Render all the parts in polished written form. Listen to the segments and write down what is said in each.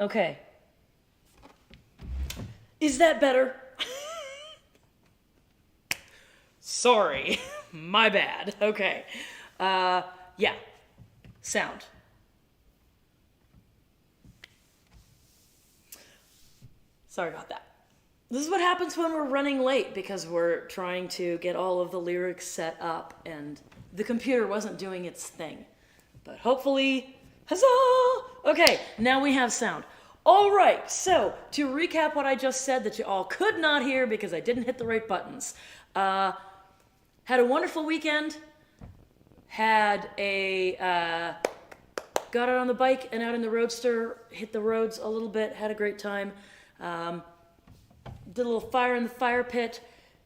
Okay. Is that better? Sorry. My bad. Okay. Yeah. Sound. Sorry about that. This is what happens when we're running late because we're trying to get all of the lyrics set up and the computer wasn't doing its thing. But hopefully, huzzah! Okay, now we have sound. All right, so to recap what I just said that you all could not hear because I didn't hit the right buttons. Had a wonderful weekend. Had a got out on the bike and out in the roadster, hit the roads a little bit, had a great time. Did a little fire in the fire pit.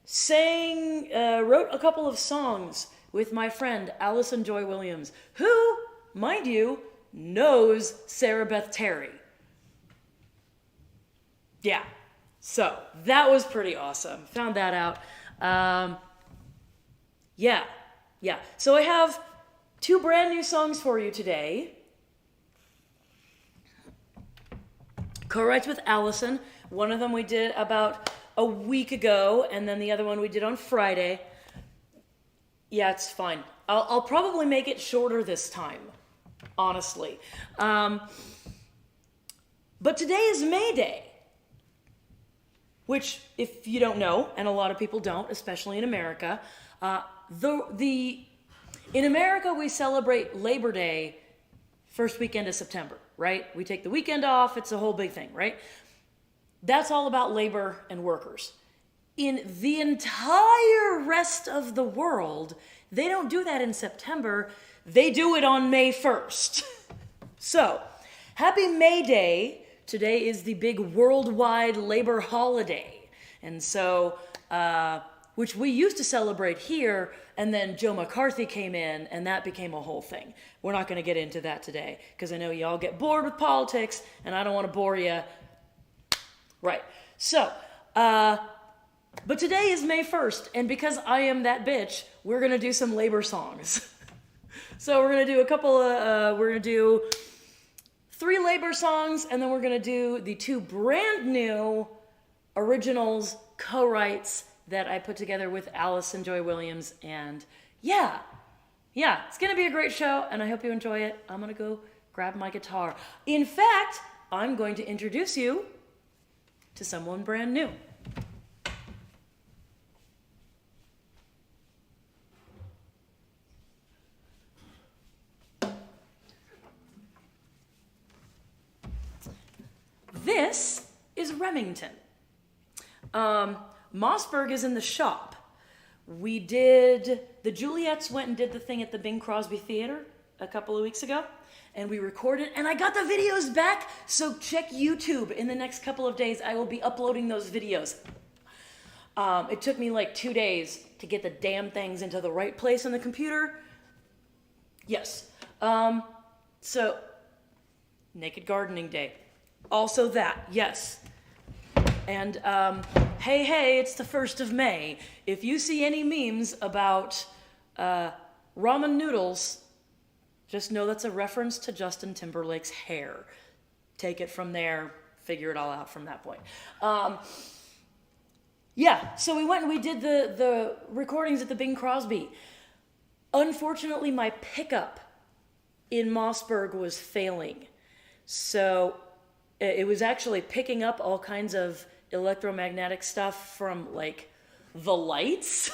Sang, wrote a couple of songs with my friend Allison Joy Williams, who, mind you, knows Sarah Beth Terry. Yeah, so that was pretty awesome. Found that out. Yeah. So I have 2 brand new songs for you today. Co-writes with Allison. One of them we did about a week ago, and then the other one we did on Friday. Yeah, it's fine. I'll probably make it shorter this time, honestly. But today is May Day, which, if you don't know, and a lot of people don't, especially in America, in America we celebrate Labor Day first weekend of September, right? We take the weekend off. It's a whole big thing, right? That's all about labor and workers. In the entire rest of the world, they don't do that in September. They do it on May 1st. So, happy May Day. Today is the big worldwide labor holiday. And so, which we used to celebrate here, and then Joe McCarthy came in, and that became a whole thing. We're not going to get into that today, because I know y'all get bored with politics, and I don't want to bore you. Right. So, but today is May 1st, and because I am that bitch, we're going to do some labor songs. So we're going to do we're going to do 3 labor songs, and then we're going to do the 2 brand new originals, co-writes that I put together with Allison Joy Williams, and yeah, it's going to be a great show, and I hope you enjoy it. I'm going to go grab my guitar. In fact, I'm going to introduce you to someone brand new. This is Remington. Mossberg is in the shop. The Juliettes went and did the thing at the Bing Crosby Theater a couple of weeks ago, and we recorded, and I got the videos back, so check YouTube. In the next couple of days, I will be uploading those videos. It took me like 2 days to get the damn things into the right place on the computer. Yes. So, Naked Gardening Day. Also that, yes. And, hey, it's the 1st of May. If you see any memes about ramen noodles, just know that's a reference to Justin Timberlake's hair. Take it from there, figure it all out from that point. So we went and we did the recordings at the Bing Crosby. Unfortunately, my pickup in Mossberg was failing. So it was actually picking up all kinds of electromagnetic stuff from like the lights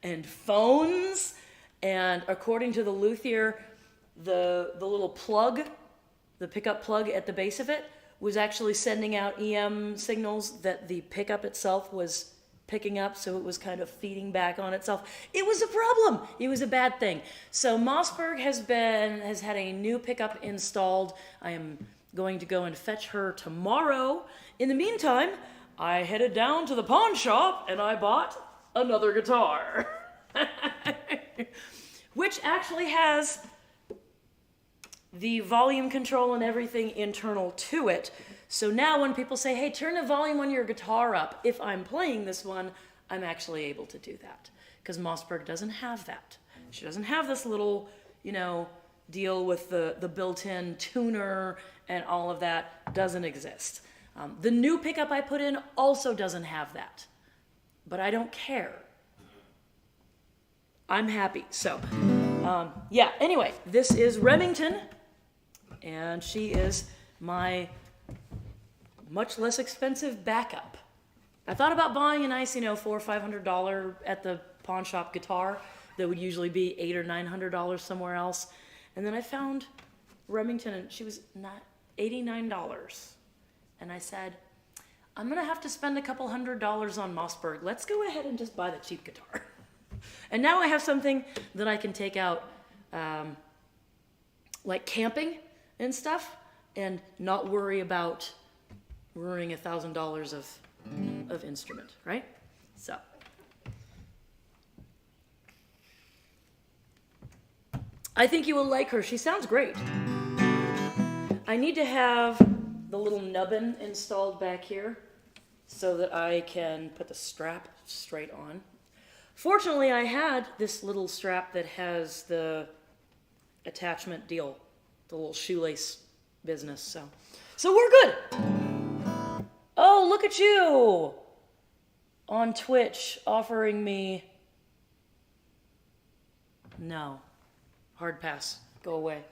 and phones, and according to the luthier, the little plug, the pickup plug at the base of it was actually sending out EM signals that the pickup itself was picking up, so it was kind of feeding back on itself. It was a problem. It was a bad thing. So Mossberg has had a new pickup installed. I am going to go and fetch her tomorrow. In the meantime, I headed down to the pawn shop and I bought another guitar. Which actually has the volume control and everything internal to it. So now when people say, hey, turn the volume on your guitar up, if I'm playing this one, I'm actually able to do that. Because Mossberg doesn't have that. She doesn't have this little, deal with the built-in tuner and all of that doesn't exist. The new pickup I put in also doesn't have that, but I don't care. I'm happy. So, yeah, anyway, this is Remington, and she is my much less expensive backup. I thought about buying a nice, $400 or $500 at the pawn shop guitar that would usually be $800 or $900 somewhere else. And then I found Remington, and she was not $89. And I said, I'm going to have to spend a couple $100 on Mossberg. Let's go ahead and just buy the cheap guitar. And now I have something that I can take out, like camping and stuff, and not worry about ruining $1,000 of instrument, right? So. I think you will like her. She sounds great. I need to have the little nubbin installed back here so that I can put the strap straight on. Fortunately, I had this little strap that has the attachment deal, the little shoelace business, so we're good. Oh, look at you on Twitch offering me. No. Hard pass. Go away.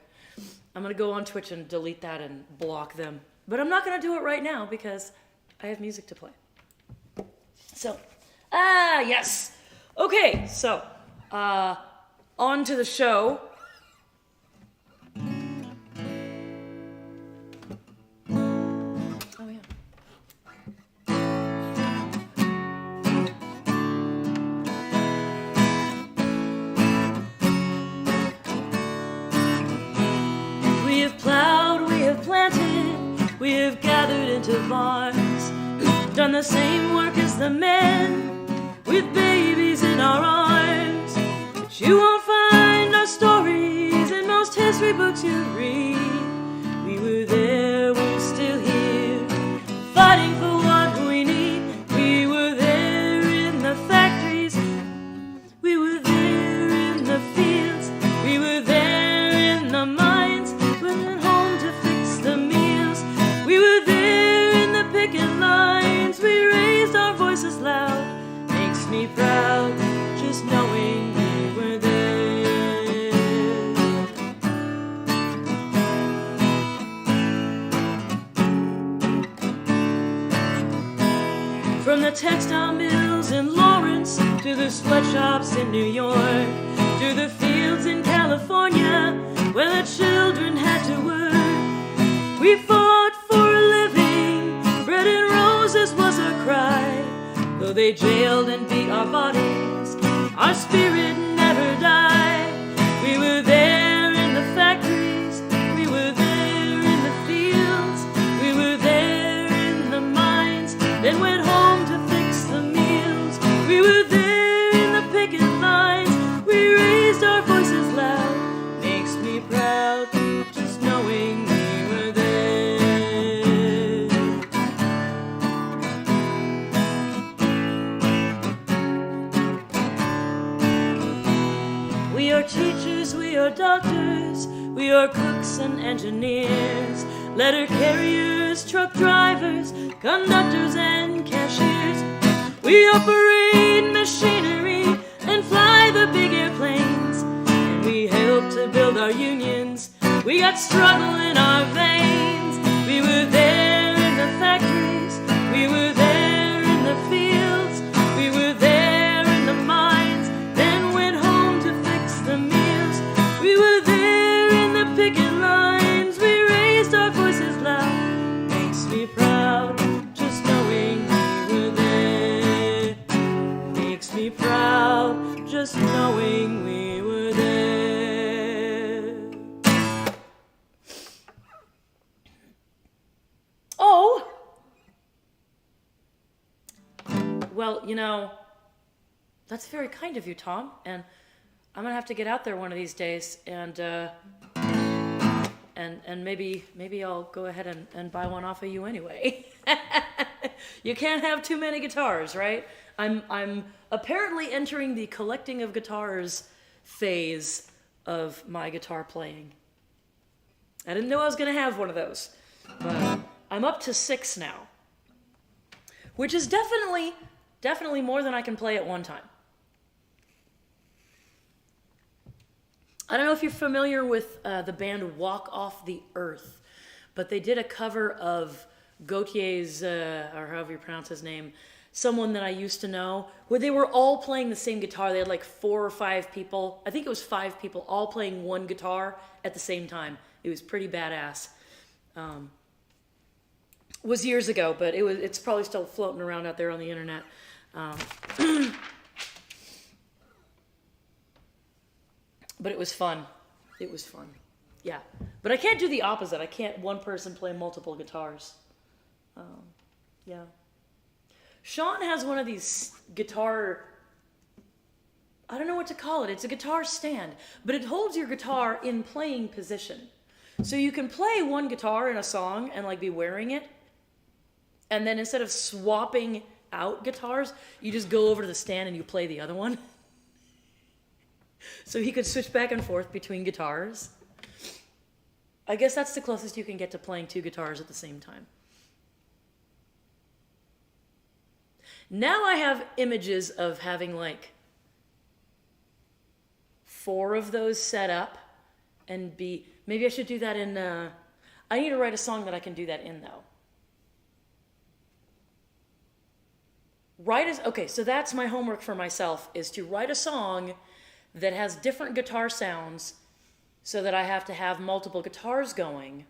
I'm going to go on Twitch and delete that and block them. But I'm not going to do it right now because I have music to play. So, yes. Okay, so, on to the show. Oh, yeah. We have plowed, we have planted, we have gathered into barns, done the same work as the men, with babies in our arms. But you won't find our stories in most history books you read. We were there, we're still here, fighting for what we need. We were there in the factories, we were there in the fields, we were there in the mines, went home to fix the meals. We were there in the picket lines, we raised our voices loud. Makes me proud just knowing we were there. From the textile mills in Lawrence to the sweatshops in New York, to the fields in California where the children had to work, we fought for a living. Bread and roses was our cry. Though they jailed and beat our bodies, our spirit never died. We were there in the factories, we were there in the fields, we were there in the mines, then went home to fix the meals. We were there in the picket lines, we raised our voices loud. Makes me proud just knowing we were there. We are teachers, we are doctors, we are cooks and engineers, letter carriers, truck drivers, conductors and cashiers. We operate machinery and fly the big airplanes, and we help to build our unions. We got struggle in our veins. We were there in the factories, we were there in the fields, we were there in the mines, then went home to fix the meals. We were there in the picket lines, we raised our voices loud. Makes me proud just knowing we were there. Makes me proud just knowing we were there. Oh! Well, that's very kind of you, Tom, and I'm gonna have to get out there one of these days, and maybe I'll go ahead and buy one off of you anyway. You can't have too many guitars, right? I'm apparently entering the collecting of guitars phase of my guitar playing, I didn't know I was going to have one of those. But I'm up to 6 now, which is definitely more than I can play at one time. I don't know if you're familiar with the band Walk Off the Earth, but they did a cover of Gautier's, or however you pronounce his name, someone that I used to know, where they were all playing the same guitar. They had like 4 or 5 people. I think it was 5 people all playing one guitar at the same time. It was pretty badass. Was years ago, but it's probably still floating around out there on the internet. But it was fun. It was fun. Yeah. But I can't do the opposite. I can't one person play multiple guitars. Yeah. Sean has one of these guitar, I don't know what to call it. It's a guitar stand, but it holds your guitar in playing position. So you can play one guitar in a song and like be wearing it. And then instead of swapping out guitars, you just go over to the stand and you play the other one. So he could switch back and forth between guitars. I guess that's the closest you can get to playing 2 guitars at the same time. Now I have images of having like 4 of those set up and maybe I should do that in, I need to write a song that I can do that in though. Okay, so that's my homework for myself, is to write a song that has different guitar sounds so that I have to have multiple guitars going.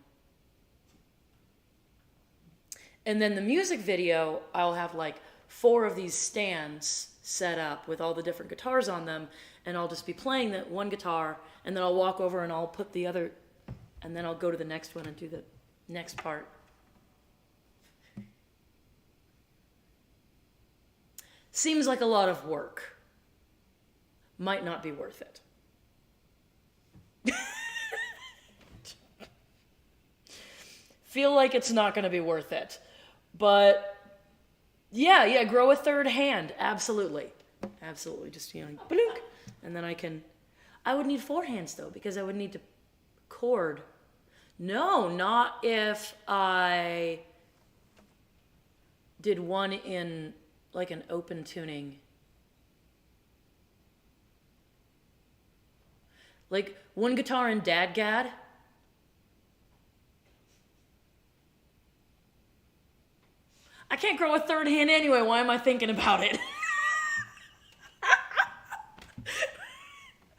And then the music video, I'll have like 4 of these stands set up with all the different guitars on them, and I'll just be playing that one guitar, and then I'll walk over and I'll put the other, and then I'll go to the next one and do the next part. Seems like a lot of work. Might not be worth it. Feel like it's not going to be worth it. But yeah, grow a third hand. Absolutely. Just, bloop. And then I would need 4 hands though, because I would need to chord. No, not if I did one in like an open tuning. Like one guitar in Dadgad. I can't grow a third hand anyway. Why am I thinking about it?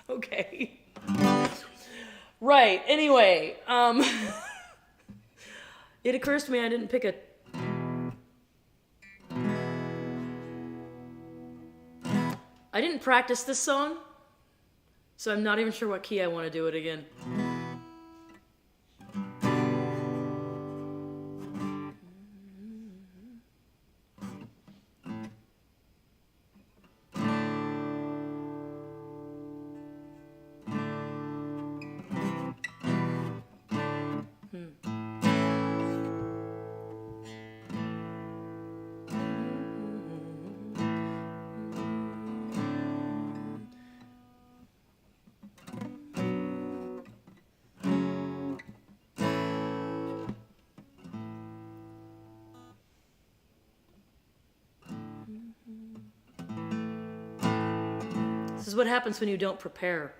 Okay. Right. Anyway, it occurs to me I didn't pick a... I didn't practice this song, so I'm not even sure what key I want to do it again. This is what happens when you don't prepare.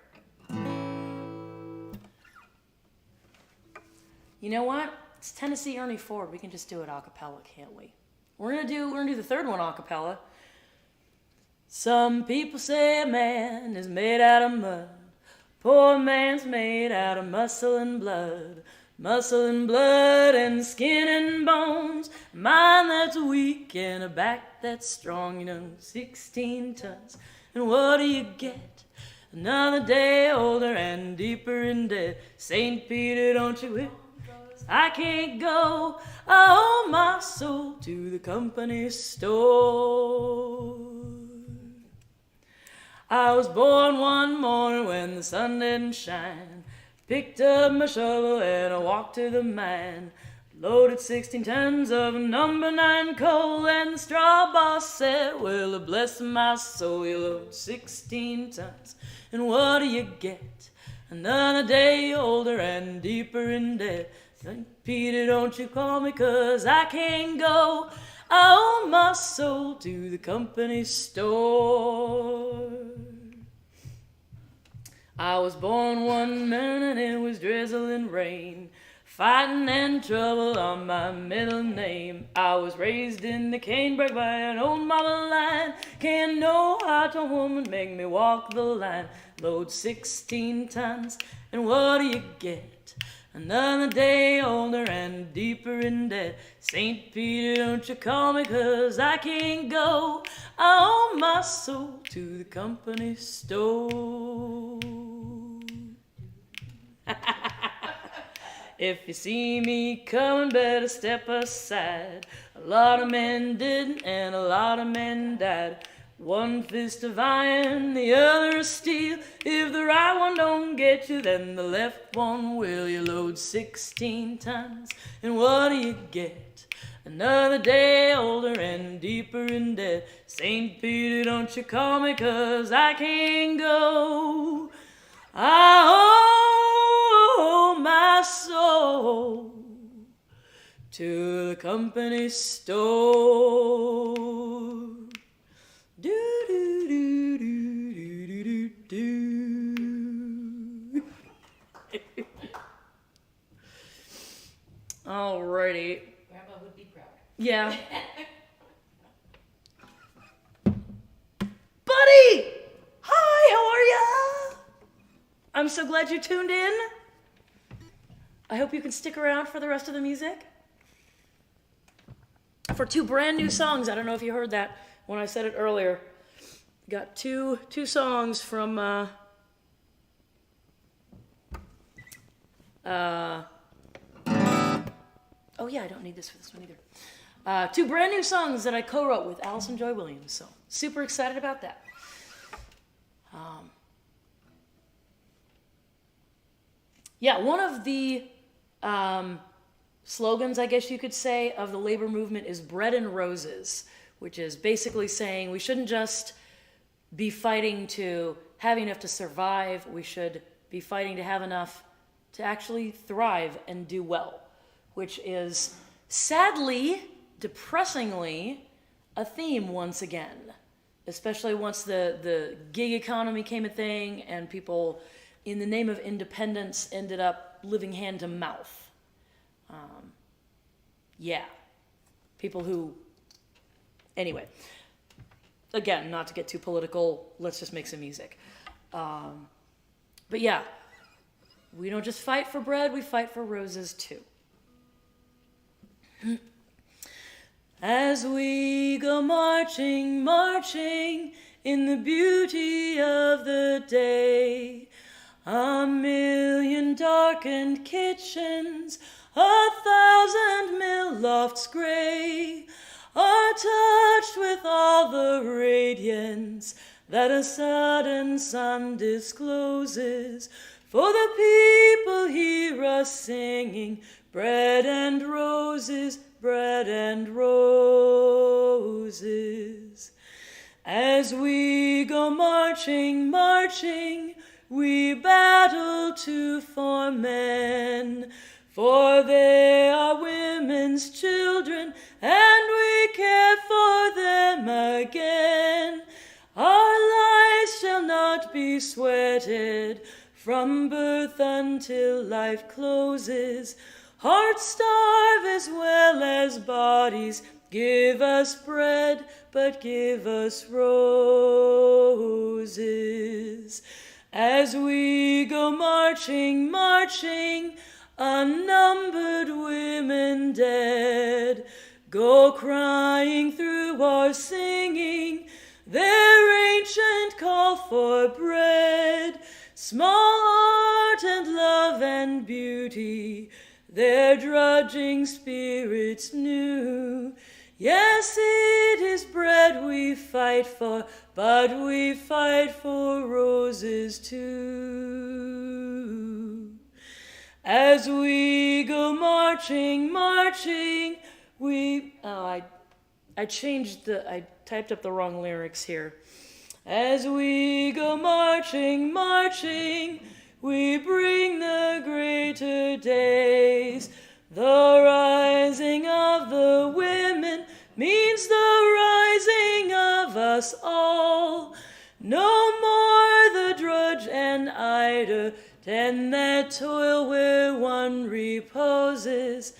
You know what? It's Tennessee Ernie Ford. We can just do it a cappella, can't we? We're gonna do the third one a cappella. Some people say a man is made out of mud. Poor man's made out of muscle and blood. Muscle and blood and skin and bones. Mind that's weak and a back that's strong. 16 tons. And what do you get? Another day older and deeper in debt. St. Peter, don't you whip? I can't go. I owe my soul to the company store. I was born one morning when the sun didn't shine. Picked up my shovel and I walked to the mine. Loaded 16 tons of number 9 coal, and the straw boss said, well, bless my soul, you load 16 tons. And what do you get? Another day older and deeper in debt. St. Peter, don't you call me 'cause I can't go. I owe my soul to the company store. I was born one morning and it was drizzling rain. Fighting and trouble on my middle name. I was raised in the canebrake by an old mama line. Can't no hot woman make me walk the line. Load 16 tons, and what do you get? Another day older and deeper in debt. St. Peter, don't you call me 'cause I can't go. I owe my soul to the company store. If you see me coming, better step aside. A lot of men didn't and a lot of men died. One fist of iron, the other of steel. If the right one don't get you, then the left one will. You load 16 tons, and what do you get? Another day older and deeper in debt. St. Peter, don't you call me 'cause I can't go. I owe my soul to the company store. Do do do do do do do. Alrighty. Grandma would be proud. Yeah. Buddy! Hi, how are ya? I'm so glad you tuned in. I hope you can stick around for the rest of the music. For two brand new songs. I don't know if you heard that when I said it earlier. Got two songs from oh yeah, I don't need this for this one either. Two brand new songs that I co-wrote with Allison Joy Williams. So super excited about that. Yeah, one of the slogans, I guess you could say, of the labor movement is bread and roses, which is basically saying we shouldn't just be fighting to have enough to survive. We should be fighting to have enough to actually thrive and do well, which is sadly, depressingly, a theme once again, especially once the gig economy became a thing and people, in the name of independence, ended up living hand to mouth. Yeah. People who... Anyway. Again, not to get too political, let's just make some music. But yeah, we don't just fight for bread, we fight for roses too. As we go marching, marching in the beauty of the day, a million darkened kitchens, 1,000 mill lofts gray, are touched with all the radiance that a sudden sun discloses. For the people hear us singing, bread and roses, bread and roses. As we go marching, marching, we battle to form men, for they are women's children, and we care for them again. Our lives shall not be sweated from birth until life closes. Hearts starve as well as bodies. Give us bread, but give us roses. As we go marching, marching, unnumbered women dead go crying through our singing their ancient call for bread. Small art and love and beauty, their drudging spirits new. Yes, it is bread we fight for, but we fight for roses too. As we go marching, marching, we... Oh, I typed up the wrong lyrics here. As we go marching, marching, we bring the greater days. The rising of the women means the rising of us all. No more the drudge and idle tend that toil where one reposes.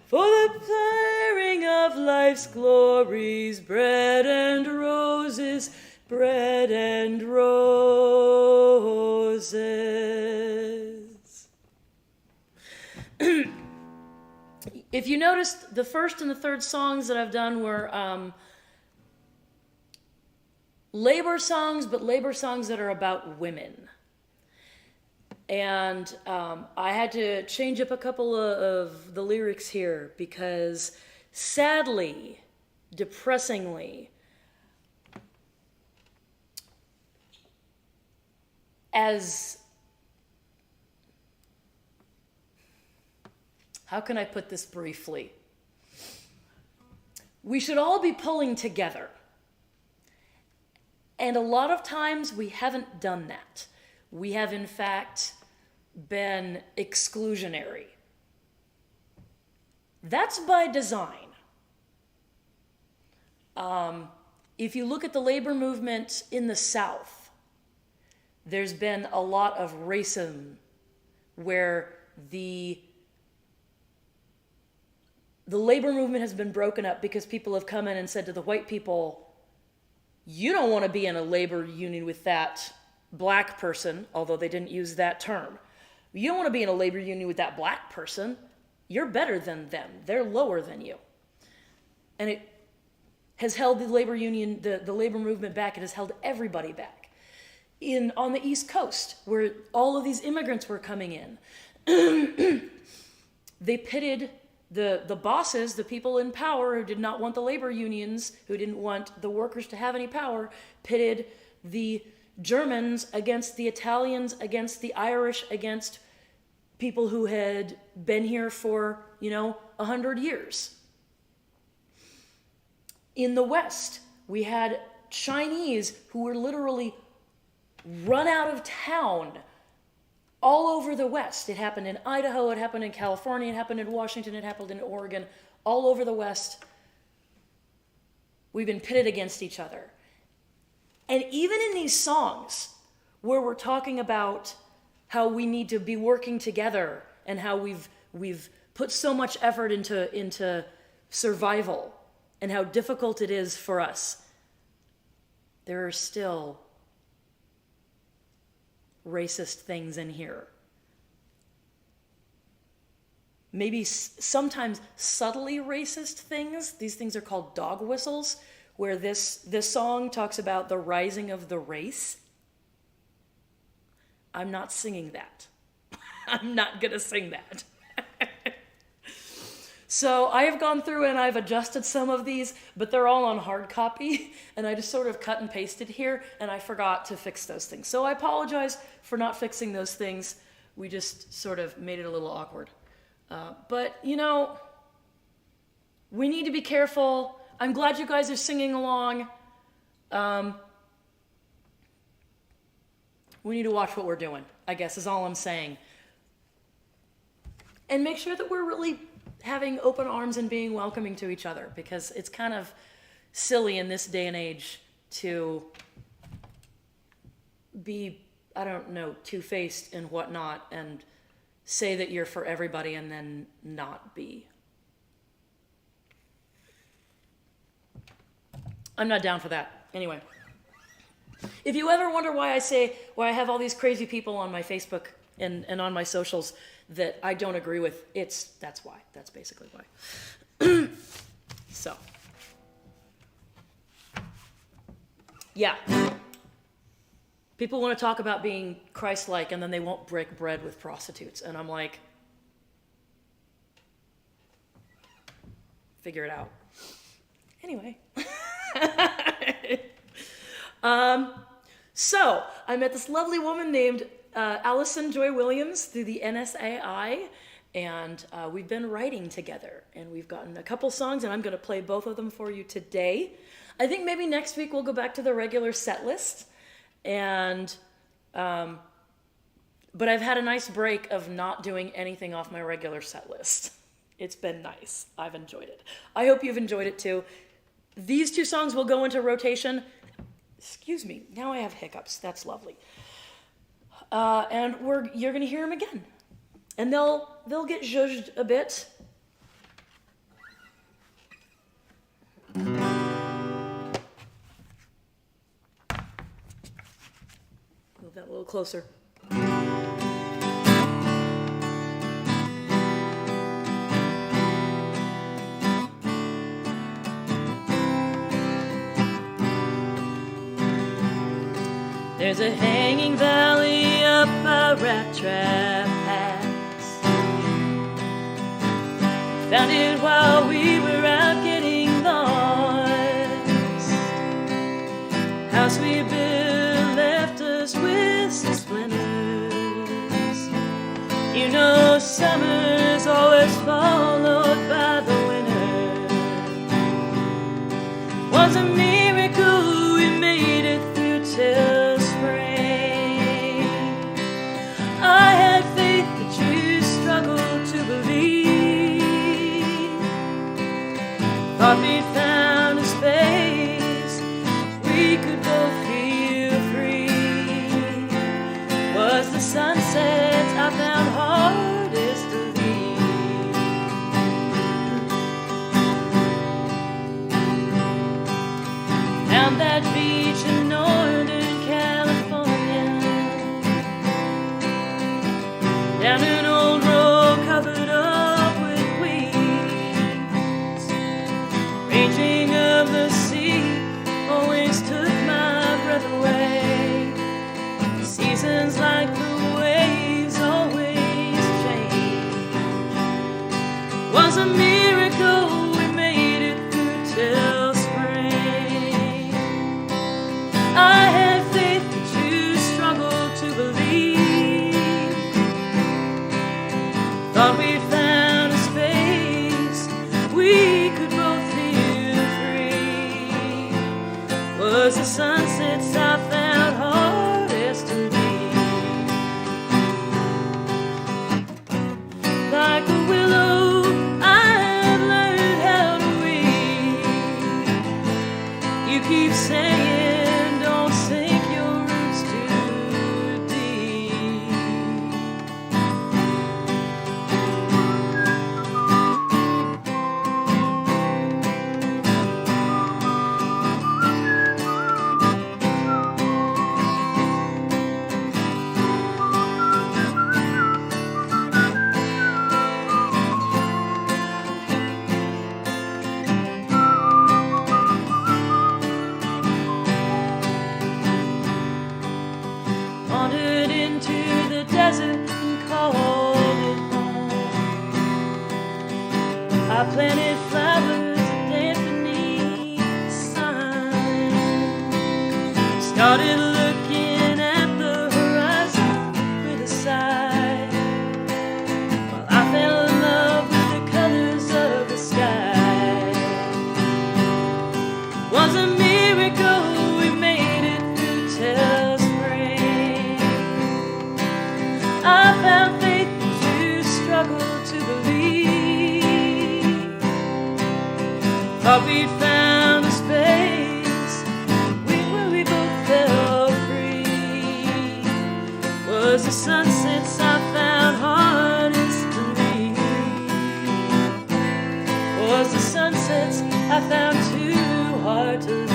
For the clearing of life's glories, bread and roses, bread and roses. If you noticed, the first and the third songs that I've done were labor songs, but labor songs that are about women. And I had to change up a couple of the lyrics here because sadly, depressingly, how can I put this briefly? We should all be pulling together. And a lot of times we haven't done that. We have, in fact, been exclusionary. That's by design. If you look at the labor movement in the South, there's been a lot of racism where the labor movement has been broken up because people have come in and said to the white people, you don't want to be in a labor union with that black person, although they didn't use that term. You don't want to be in a labor union with that black person. You're better than them. They're lower than you. And it has held the labor union, the labor movement back. It has held everybody back. On the East Coast, where all of these immigrants were coming in, they pitted the bosses, the people in power who did not want the labor unions, who didn't want the workers to have any power, pitted the Germans against the Italians, against the Irish, against people who had been here for, 100 years. In the West, we had Chinese who were literally run out of town all over the West. It happened in Idaho, it happened in California, it happened in Washington, it happened in Oregon, all over the West. We've been pitted against each other. And even in these songs where we're talking about how we need to be working together and how we've put so much effort into survival and how difficult it is for us, there are still racist things in here. Maybe sometimes subtly racist things. These things are called dog whistles, where this song talks about the rising of the race. I'm not singing that. I'm not gonna sing that. So I have gone through and I've adjusted some of these, but they're all on hard copy, and I just sort of cut and pasted here, and I forgot to fix those things. So I apologize for not fixing those things. We just sort of made it a little awkward. But, we need to be careful. I'm glad you guys are singing along. We need to watch what we're doing, I guess, is all I'm saying. And make sure that we're really having open arms and being welcoming to each other, because it's kind of silly in this day and age to be, two-faced and whatnot and say that you're for everybody and then not be. I'm not down for that. Anyway. If you ever wonder why I have all these crazy people on my Facebook and on my socials that I don't agree with, that's why. That's basically why. So. Yeah. People want to talk about being Christ-like and then they won't break bread with prostitutes. And I'm like, figure it out. Anyway. So I met this lovely woman named Allison Joy Williams through the NSAI, and we've been writing together, and we've gotten a couple songs, and I'm going to play both of them for you today. I think maybe next week we'll go back to the regular set list and But I've had a nice break of not doing anything off my regular set list. It's been nice. I've enjoyed it. I hope you've enjoyed it too. These two songs will go into rotation. Excuse me, now I have hiccups. That's lovely. And you're gonna hear them again. And they'll get zhuzhed a bit. Move that a little closer. There's a hanging valley up a rat trap pass. Found it while we were out getting lost. House we built left us with some splinters. You know summer's always followed by the winter. Was a miracle we made it through till spring. I had faith that you struggled to believe. Thought we'd found a space we could both feel free. Was the sunset I found hardest to leave. Found that beach in Northern California, down an old road covered up with weeds. Raging of the sea always took my breath away. Seasons like the waves always change. Was a miracle we made it through till spring. I had faith that you struggled to believe. Thought we'd found a space we could both feel free. Was the sunsets I found hardest to leave. Like a willow I've learned how to weave. You keep saying don't sink your roots too deep. Wandered into the desert and called it home. I planted flowers that danced beneath the sun. Started looking at the horizon with a sigh, while I fell in love with the colors of the sky. Was a miracle we made it through till spring. I found faith that you struggled to believe. Thought we'd found a space where we both felt free. Was the sunsets I found hardest to leave. Was the sunsets I found too hard to leave.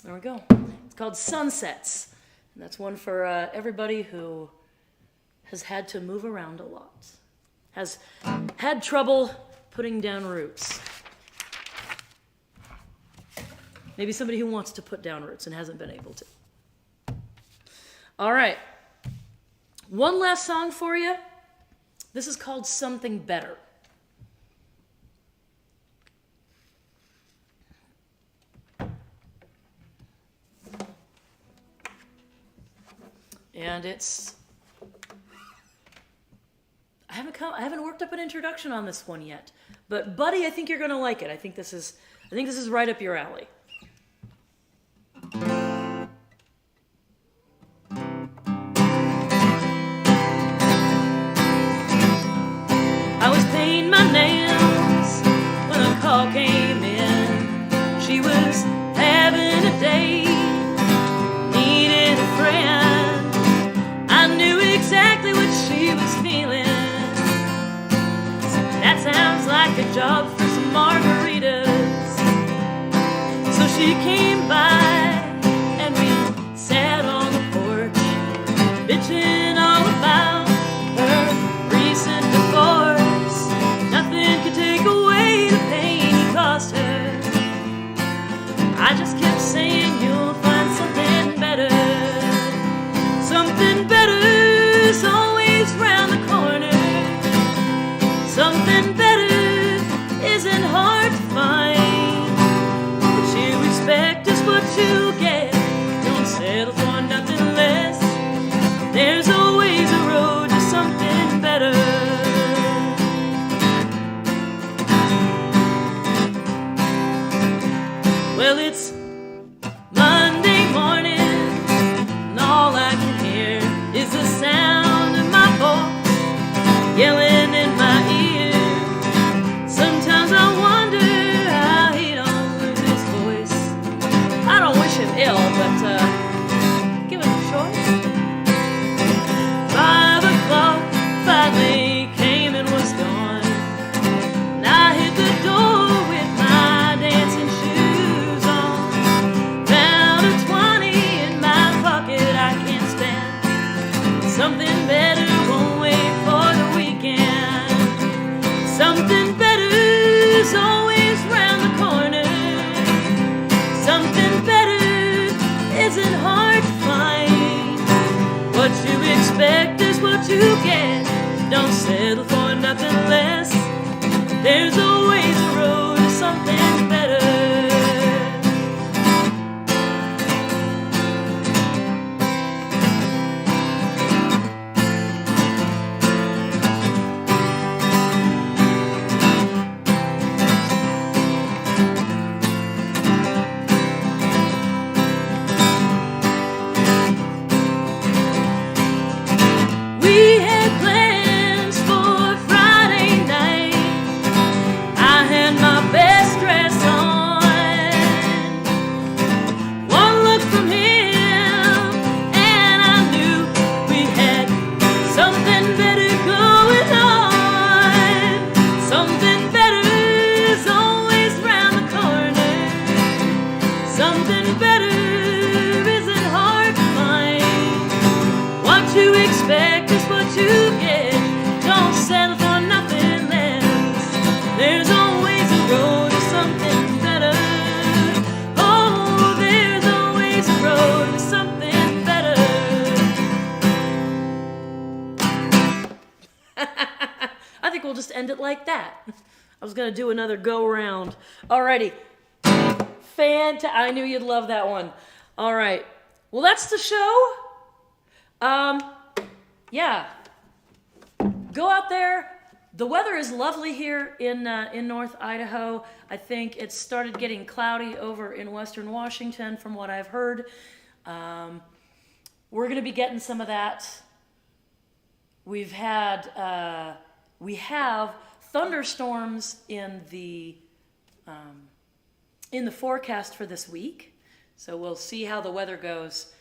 There we go. It's called Sunsets. And that's one for everybody who has had to move around a lot, has had trouble putting down roots. Maybe somebody who wants to put down roots and hasn't been able to. All right. One last song for you. This is called Something Better. and I haven't worked up an introduction on this one yet, but buddy, I think you're gonna like it. I think this is right up your alley. I was painting my nails when a call came in. She was having a day, needed a friend. I knew exactly what she was feeling. That sounds like a job for some margaritas. So she came by and we sat on the porch, bitching all about her recent divorce. Nothing could take away the pain he caused her. I just kept saying, you'll find something better. Something better's always round the corner. Something better isn't hard to find. What you expect is what you get. Don't settle for nothing less. There's always a road to something better. Well, it's Monday morning, and all I can hear is the sound of my boss yelling in my ear. Sometimes I wonder how he don't lose his voice. I don't wish him ill, but give him a choice. 5 o'clock finally came and was gone, and I hit the door with my dancing shoes on. Found a 20 in my pocket I can't spend. Something better won't wait for the weekend. Something better's always round the corner. Something better isn't hard to find. What you expect is what you get. Don't settle for nothing less. There's always a road to something better. We had plans for Friday night. I had my best dress on. One look from him and I knew we had something better going on. Something better is always round the corner. Something better isn't hard to find. What you expect is what you get. Don't settle for nothing less. There's always a road to something better. Oh, there's always a road to something better. I think we'll just end it like that. I was gonna do another go round. Alrighty. I knew you'd love that one. All right. Well, that's the show. Yeah. Go out there. The weather is lovely here in North Idaho. I think it started getting cloudy over in Western Washington, from what I've heard. We're going to be getting some of that. We have thunderstorms in the forecast for this week, so we'll see how the weather goes.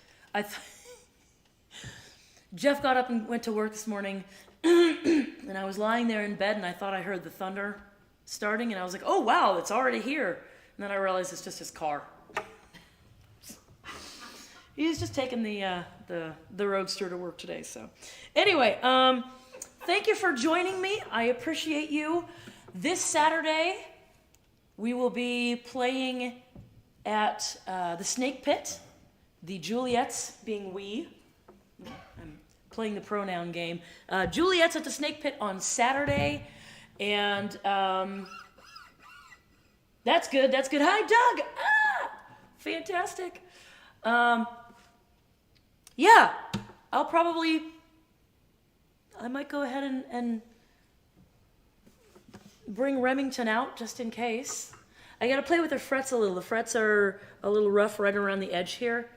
Jeff got up and went to work this morning, and I was lying there in bed, and I thought I heard the thunder starting, and I was like, oh wow, it's already here. And then I realized it's just his car. He's just taking the roadster to work today. So anyway, thank you for joining me. I appreciate you. This Saturday, we will be playing at the Snake Pit, the Juliets being we. I'm playing the pronoun game. Juliet's at the Snake Pit on Saturday, and that's good. That's good. Hi, Doug. Fantastic. Yeah. I might go ahead and bring Remington out just in case. I gotta play with her frets a little. The frets are a little rough right around the edge here.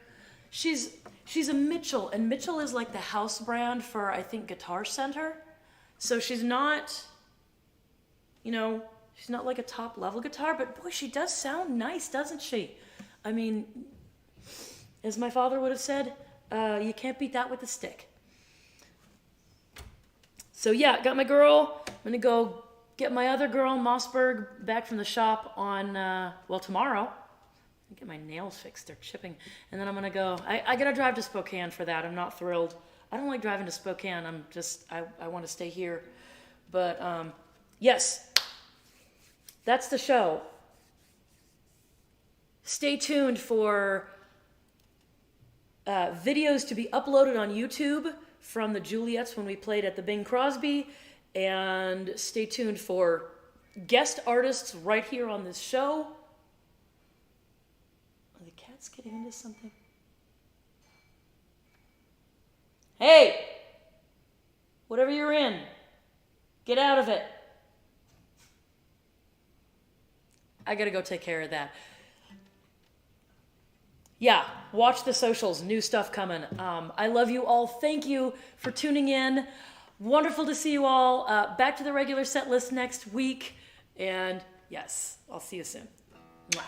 She's a Mitchell, and Mitchell is like the house brand for, I think, Guitar Center. So she's not, she's not like a top level guitar, but boy, she does sound nice, doesn't she? I mean, as my father would have said, you can't beat that with a stick. So yeah, got my girl. I'm gonna go get my other girl, Mossberg, back from the shop on, tomorrow. Get my nails fixed, they're chipping. And then I'm gonna go, I gotta drive to Spokane for that. I'm not thrilled. I don't like driving to Spokane. I wanna stay here. But yes, that's the show. Stay tuned for videos to be uploaded on YouTube from the Juliets when we played at the Bing Crosby. And stay tuned for guest artists right here on this show. Are the cats getting into something? Hey! Whatever you're in, get out of it. I gotta go take care of that. Yeah, watch the socials, new stuff coming. I love you all. Thank you for tuning in. Wonderful to see you all. Back to the regular set list next week. And yes, I'll see you soon. Mwah.